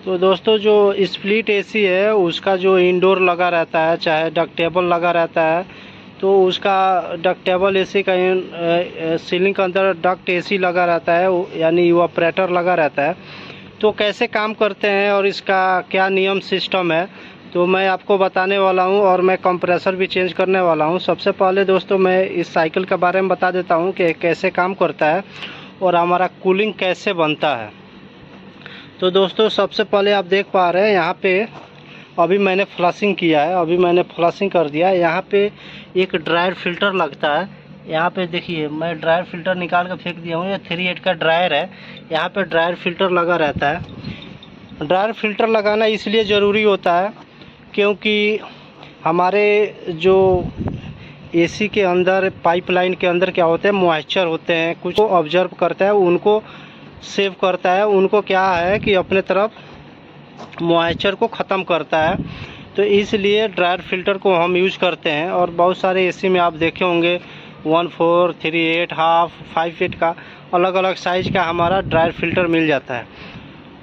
तो दोस्तों जो स्प्लिट एसी है उसका जो इंडोर लगा रहता है, चाहे डक्टेबल लगा रहता है, तो उसका डक्टेबल एसी का सीलिंग के अंदर डक्ट एसी लगा रहता है, यानी इवापोरेटर लगा रहता है। तो कैसे काम करते हैं और इसका क्या नियम सिस्टम है, तो मैं आपको बताने वाला हूं। और मैं कंप्रेसर भी चेंज करने वाला हूं। सबसे पहले दोस्तों मैं इस साइकिल के बारे में बता देता हूं कि कैसे काम करता है और हमारा कूलिंग कैसे बनता है। तो दोस्तों सबसे पहले आप देख पा रहे हैं यहाँ पे अभी मैंने फ्लशिंग किया है, अभी मैंने फ्लशिंग कर दिया है। यहाँ पे एक ड्रायर फिल्टर लगता है। यहाँ पे देखिए मैं ड्रायर फिल्टर निकाल कर फेंक दिया हूँ। ये 3/8 का ड्रायर है। यहाँ पे ड्रायर फिल्टर लगा रहता है। ड्रायर फिल्टर लगाना इसलिए ज़रूरी होता है क्योंकि हमारे जो एसी के अंदर पाइपलाइन के अंदर क्या होते हैं, मॉइस्चर होते हैं, कुछ को ऑब्जर्व करता है, उनको सेव करता है, उनको क्या है कि अपने तरफ मॉइस्चर को ख़त्म करता है। तो इसलिए ड्रायर फिल्टर को हम यूज़ करते हैं। और बहुत सारे एसी में आप देखे होंगे 1/4, 3/8, हाफ, 5/8 का अलग अलग साइज़ का हमारा ड्रायर फिल्टर मिल जाता है।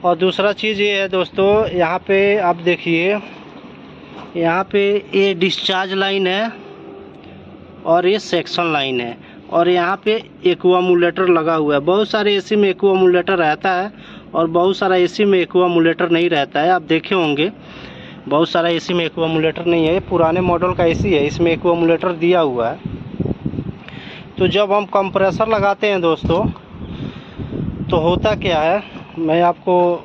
और दूसरा चीज़ ये है दोस्तों, यहाँ पे आप देखिए, यहाँ पे ये डिस्चार्ज लाइन है और ये सेक्शन लाइन है और यहाँ पे एक्वामुलेटर लगा हुआ है। बहुत सारे एसी में एक्वामुलेटर रहता है और बहुत सारा एसी में एक्वामुलेटर नहीं रहता है। आप देखे होंगे बहुत सारा एसी में एक्वामुलेटर नहीं है। पुराने मॉडल का एसी है, इसमें एक्वामुलेटर दिया हुआ है। तो जब हम कंप्रेसर लगाते हैं दोस्तों तो होता क्या है, मैं आपको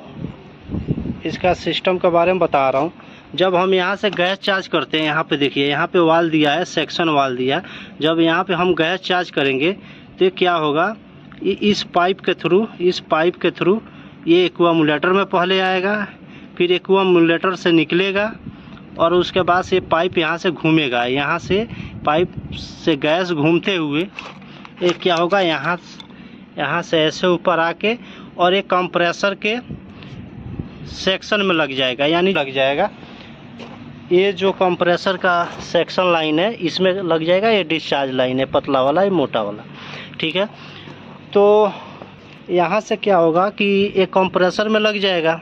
इसका सिस्टम के बारे में बता रहा हूँ। जब हम यहाँ से गैस चार्ज करते हैं, यहाँ पे देखिए, यहाँ पे वाल दिया है, सेक्शन वाल दिया है। जब यहाँ पे हम गैस चार्ज करेंगे तो क्या होगा, इस पाइप के थ्रू ये एक्वामुलेटर में पहले आएगा, फिर एक्वामुलेटर से निकलेगा और उसके बाद से पाइप यहाँ से घूमेगा। यहाँ से पाइप से गैस घूमते हुए ये क्या होगा, यहाँ से ऐसे ऊपर आके और एक कंप्रेसर के सेक्शन में लग जाएगा, यानी लग जाएगा। ये जो कंप्रेसर का सेक्शन लाइन है इसमें लग जाएगा। ये डिस्चार्ज लाइन है, पतला वाला, ये मोटा वाला, ठीक है। तो यहाँ से क्या होगा कि ये कंप्रेसर में लग जाएगा,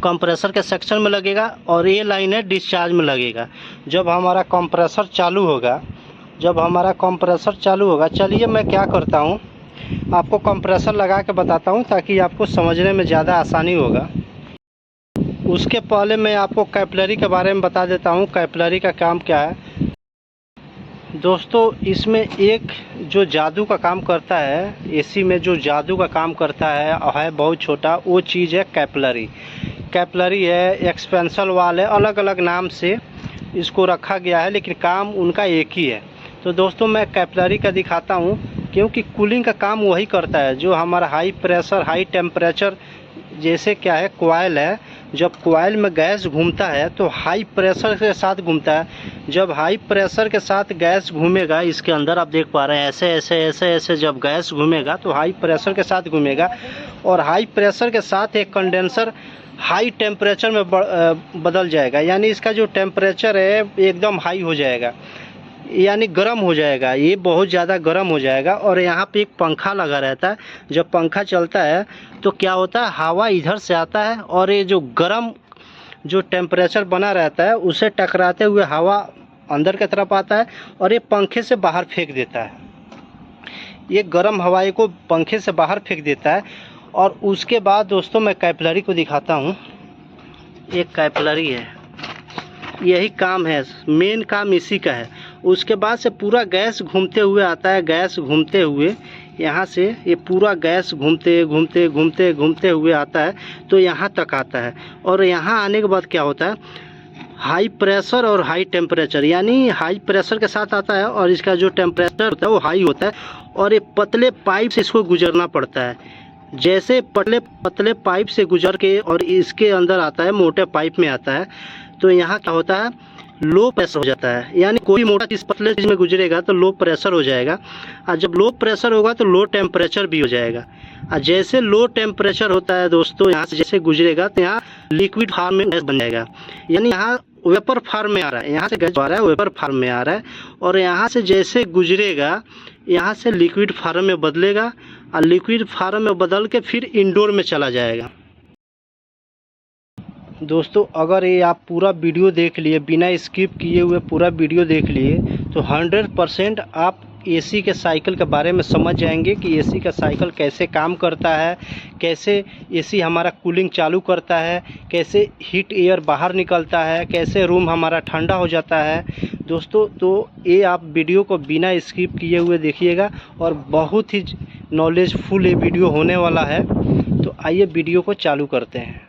कंप्रेसर के सेक्शन में लगेगा और ये लाइन है डिस्चार्ज में लगेगा। जब हमारा कंप्रेसर चालू होगा, चलिए मैं क्या करता हूँ, आपको कंप्रेसर लगा के बताता हूँ ताकि आपको समझने में ज़्यादा आसानी होगा। उसके पहले मैं आपको कैपिलरी के बारे में बता देता हूँ, कैपिलरी का काम क्या है। दोस्तों इसमें एक जो जादू का काम करता है, एसी में जो जादू का काम करता है बहुत छोटा, वो चीज़ है कैपिलरी। कैपिलरी है, एक्सपेंशन वाल है, अलग अलग नाम से इसको रखा गया है, लेकिन काम उनका एक ही है। तो दोस्तों मैं कैपिलरी का दिखाता हूँ क्योंकि कूलिंग का काम वही करता है। जो हमारा हाई प्रेशर, हाई टेम्परेचर, जैसे क्या है, कोयल है, जब कोयल में गैस घूमता है तो हाई प्रेशर के साथ घूमता है। जब हाई प्रेशर के साथ गैस घूमेगा, इसके अंदर आप देख पा रहे हैं ऐसे ऐसे ऐसे ऐसे जब गैस घूमेगा तो हाई प्रेशर के साथ घूमेगा और हाई प्रेशर के साथ एक कंडेंसर हाई टेम्परेचर में बदल जाएगा, यानी इसका जो टेम्परेचर है एकदम हाई हो जाएगा, यानी गर्म हो जाएगा, ये बहुत ज़्यादा गर्म हो जाएगा। और यहाँ पे एक पंखा लगा रहता है। जब पंखा चलता है तो क्या होता है, हवा इधर से आता है और ये जो गर्म जो टेम्परेचर बना रहता है उसे टकराते हुए हवा अंदर की तरफ आता है और ये पंखे से बाहर फेंक देता है। ये गर्म हवाई को पंखे से बाहर फेंक देता है। और उसके बाद दोस्तों मैं कैपिलरी को दिखाता हूँ। एक कैपिलरी है, यही काम है, मेन काम इसी का है। उसके बाद से पूरा गैस घूमते हुए आता है, गैस घूमते हुए यहाँ से ये पूरा गैस घूमते घूमते घूमते घूमते हुए आता है तो यहाँ तक आता है। और यहाँ आने के बाद क्या होता है, हाई प्रेशर और हाई टेम्परेचर, यानी हाई प्रेशर के साथ आता है और इसका जो टेम्परेचर होता है वो हाई होता है और ये पतले पाइप से इसको गुजरना पड़ता है। जैसे पतले पाइप से गुजर के और इसके अंदर आता है, मोटे पाइप में आता है, तो यहाँ क्या होता है, लो प्रेशर हो जाता है। यानी कोई मोटा चीज़ पतले चीज़ में गुजरेगा तो लो प्रेशर हो जाएगा, और जब लो प्रेशर होगा तो लो टेम्परेचर भी हो जाएगा। और जैसे लो टेम्परेचर होता है दोस्तों, यहाँ से जैसे गुजरेगा तो यहाँ लिक्विड फॉर्म में गैस बन जाएगा, यानी यहाँ वेपर फॉर्म में आ रहा है, यहाँ से गैस आ रहा है, वेपर फॉर्म में आ रहा है। और यहाँ से जैसे गुजरेगा यहाँ से लिक्विड फॉर्म में बदलेगा और लिक्विड फॉर्म में बदल के फिर इंडोर में चला जाएगा। दोस्तों अगर ये आप पूरा वीडियो देख लिए, बिना स्किप किए हुए पूरा वीडियो देख लिए, तो 100% आप एसी के साइकिल के बारे में समझ जाएंगे कि एसी का साइकिल कैसे काम करता है, कैसे एसी हमारा कूलिंग चालू करता है, कैसे हीट एयर बाहर निकलता है, कैसे रूम हमारा ठंडा हो जाता है। दोस्तों तो ये आप वीडियो को बिना स्किप किए हुए देखिएगा और बहुत ही नॉलेजफुल ये वीडियो होने वाला है। तो आइए वीडियो को चालू करते हैं।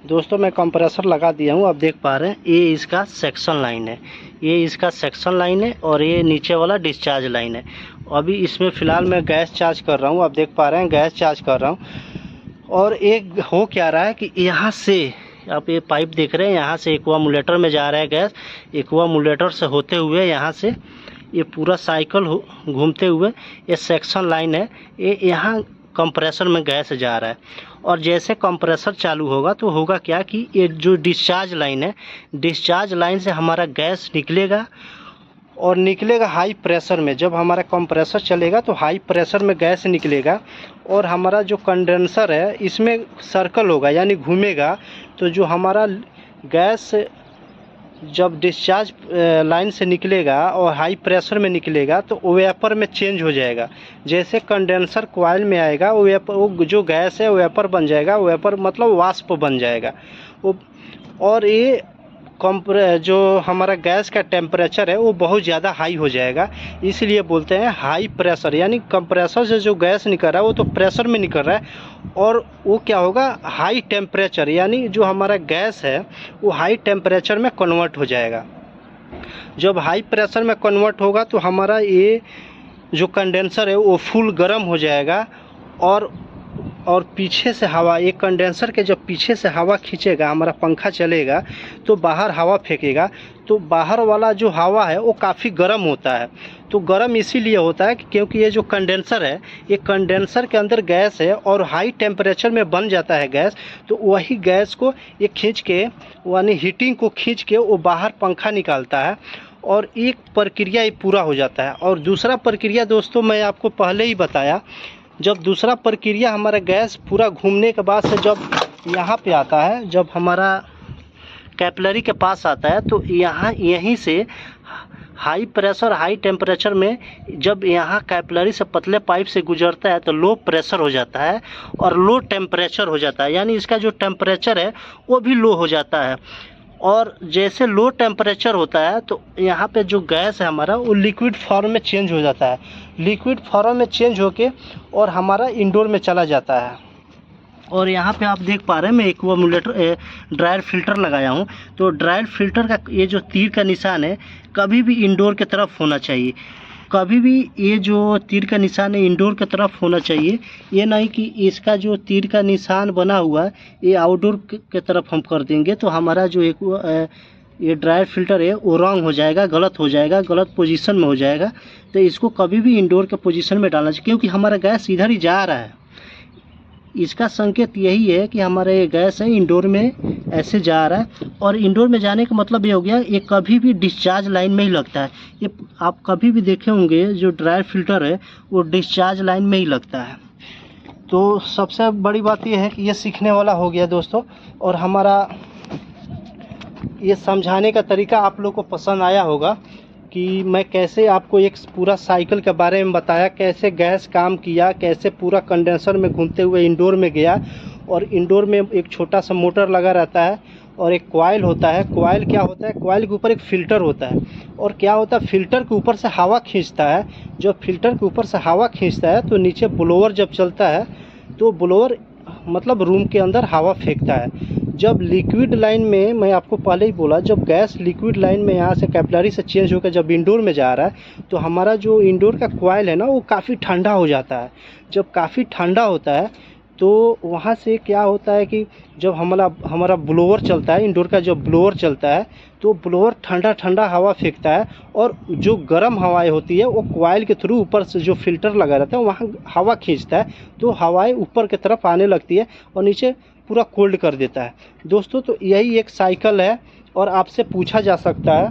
दोस्तों मैं कंप्रेसर लगा दिया हूँ, आप देख पा रहे हैं ये इसका सेक्शन लाइन है, ये इसका सेक्शन लाइन है और ये नीचे वाला डिस्चार्ज लाइन है। अभी इसमें फ़िलहाल मैं गैस चार्ज कर रहा हूँ, आप देख पा रहे हैं गैस चार्ज कर रहा हूँ। और एक हो क्या रहा है कि यहाँ से आप ये पाइप देख रहे हैं, यहाँ से एक्वामुलेटर में जा रहा है गैस, एक्वामुलेटर से होते हुए यहाँ से ये पूरा साइकिल घूमते हुए ये सेक्शन लाइन है, ये यहाँ कंप्रेसर में गैस जा रहा है। और जैसे कंप्रेसर चालू होगा तो होगा क्या कि ये जो डिस्चार्ज लाइन है, डिस्चार्ज लाइन से हमारा गैस निकलेगा और निकलेगा हाई प्रेशर में। जब हमारा कंप्रेसर चलेगा तो हाई प्रेशर में गैस निकलेगा और हमारा जो कंडेंसर है इसमें सर्कल होगा यानी घूमेगा। तो जो हमारा गैस जब डिस्चार्ज लाइन से निकलेगा और हाई प्रेशर में निकलेगा तो वेपर में चेंज हो जाएगा। जैसे कंडेंसर कॉइल में आएगा वो जो गैस है वेपर बन जाएगा, वेपर मतलब वाष्प बन जाएगा वो। और ये जो हमारा गैस का टेम्परेचर है वो बहुत ज़्यादा हाई हो जाएगा, इसलिए बोलते हैं हाई प्रेशर। यानी कंप्रेसर से जो गैस निकल रहा है वो तो प्रेशर में निकल रहा है और वो क्या होगा हाई टेम्परेचर, यानी जो हमारा गैस है वो हाई टेम्परेचर में कन्वर्ट हो जाएगा। जब हाई प्रेशर में कन्वर्ट होगा तो हमारा ये जो कंडेंसर है वो फुल गर्म हो जाएगा और पीछे से हवा, एक कंडेंसर के जब पीछे से हवा खींचेगा, हमारा पंखा चलेगा तो बाहर हवा फेंकेगा, तो बाहर वाला जो हवा है वो काफ़ी गर्म होता है। तो गर्म इसीलिए होता है क्योंकि ये जो कंडेंसर है, ये कंडेंसर के अंदर गैस है और हाई टेम्परेचर में बन जाता है गैस। तो वही गैस को ये खींच के, यानी हीटिंग को खींच के वो बाहर पंखा निकालता है और एक प्रक्रिया ये पूरा हो जाता है। और दूसरा प्रक्रिया दोस्तों मैं आपको पहले ही बताया, जब दूसरा प्रक्रिया हमारा गैस पूरा घूमने के बाद से जब यहाँ पे आता है, जब हमारा कैपिलरी के पास आता है तो यहीं से हाई प्रेशर हाई टेम्परेचर में जब यहाँ कैपिलरी से पतले पाइप से गुजरता है तो लो प्रेशर हो जाता है और लो टेम्परेचर हो जाता है, यानी इसका जो टेम्परेचर है वो भी लो हो जाता है। और जैसे लो टेम्परेचर होता है तो यहाँ पे जो गैस है हमारा वो लिक्विड फॉर्म में चेंज हो जाता है, लिक्विड फॉर्म में चेंज होके और हमारा इंडोर में चला जाता है। और यहाँ पे आप देख पा रहे हैं मैं एक्वामुलेटर ड्रायर फिल्टर लगाया हूँ। तो ड्रायर फिल्टर का ये जो तीर का निशान है कभी भी इंडोर की तरफ होना चाहिए, कभी भी ये जो तीर का निशान है इंडोर की तरफ होना चाहिए। ये नहीं कि इसका जो तीर का निशान बना हुआ है ये आउटडोर की तरफ हम कर देंगे तो हमारा जो ये ड्रायर फिल्टर है वो रॉन्ग हो जाएगा, गलत हो जाएगा, गलत पोजीशन में हो जाएगा। तो इसको कभी भी इंडोर के पोजीशन में डालना चाहिए क्योंकि हमारा गैस इधर ही जा रहा है। इसका संकेत यही है कि हमारा ये गैस है इंडोर में ऐसे जा रहा है। और इंडोर में जाने का मतलब ये हो गया ये कभी भी डिस्चार्ज लाइन में ही लगता है। ये आप कभी भी देखे होंगे जो ड्रायर फिल्टर है वो डिस्चार्ज लाइन में ही लगता है। तो सबसे बड़ी बात ये है कि ये सीखने वाला हो गया दोस्तों, और हमारा ये समझाने का तरीका आप लोग को पसंद आया होगा कि मैं कैसे आपको एक पूरा साइकिल के बारे में बताया, कैसे गैस काम किया, कैसे पूरा कंडेंसर में घूमते हुए इंडोर में गया। और इंडोर में एक छोटा सा मोटर लगा रहता है और एक कॉइल होता है। कॉइल क्या होता है, कॉइल के ऊपर एक फ़िल्टर होता है और क्या होता है फ़िल्टर के ऊपर से हवा खींचता है। जब फ़िल्टर के ऊपर से हवा खींचता है तो नीचे ब्लोअर जब चलता है तो ब्लोअर मतलब रूम के अंदर हवा फेंकता है। जब लिक्विड लाइन में, मैं आपको पहले ही बोला, जब गैस लिक्विड लाइन में यहाँ से कैपिलरी से चेंज होकर जब इंडोर में जा रहा है तो हमारा जो इंडोर का कॉइल है ना वो काफ़ी ठंडा हो जाता है। जब काफ़ी ठंडा होता है तो वहाँ से क्या होता है कि जब हमारा ब्लोअर चलता है, इंडोर का जब ब्लोअर चलता है तो ब्लोअर ठंडा ठंडा हवा फेंकता है और जो गर्म हवाएं होती है वो कॉइल के थ्रू ऊपर से जो फिल्टर लगा रहता है वहाँ हवा खींचता है तो हवाएं ऊपर की तरफ आने लगती है और नीचे पूरा कोल्ड कर देता है। दोस्तों तो यही एक साइकिल है और आपसे पूछा जा सकता है,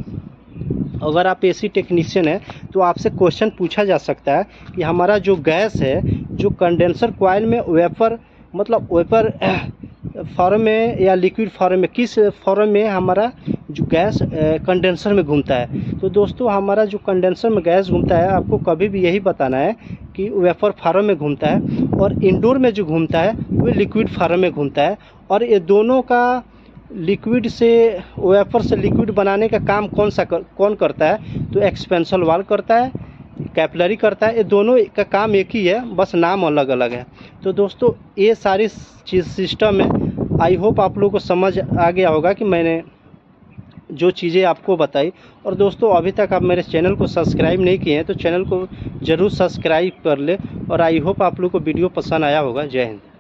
अगर आप एसी टेक्नीशियन है तो आपसे क्वेश्चन पूछा जा सकता है कि हमारा जो गैस है जो कंडेंसर कॉइल में वेपर फॉर्म में या लिक्विड फॉर्म में, किस फॉर्म में हमारा जो गैस कंडेंसर में घूमता है। तो दोस्तों हमारा जो कंडेंसर में गैस घूमता है, आपको कभी भी यही बताना है कि वेपर फॉर्म में घूमता है, और इंडोर में जो घूमता है वो लिक्विड फॉर्म में घूमता है। और ये दोनों का लिक्विड से वेपर से लिक्विड बनाने का काम कौन करता है? तो एक्सपेंशन वाल्व करता है, कैपिलरी करता है। ये दोनों का काम एक ही है, बस नाम अलग अलग है। तो दोस्तों ये सारी चीज़ सिस्टम है। आई होप आप लोगों को समझ आ गया होगा कि मैंने जो चीज़ें आपको बताई। और दोस्तों अभी तक आप मेरे चैनल को सब्सक्राइब नहीं किए हैं तो चैनल को ज़रूर सब्सक्राइब कर ले। और आई होप आप लोगों को वीडियो पसंद आया होगा। जय हिंद।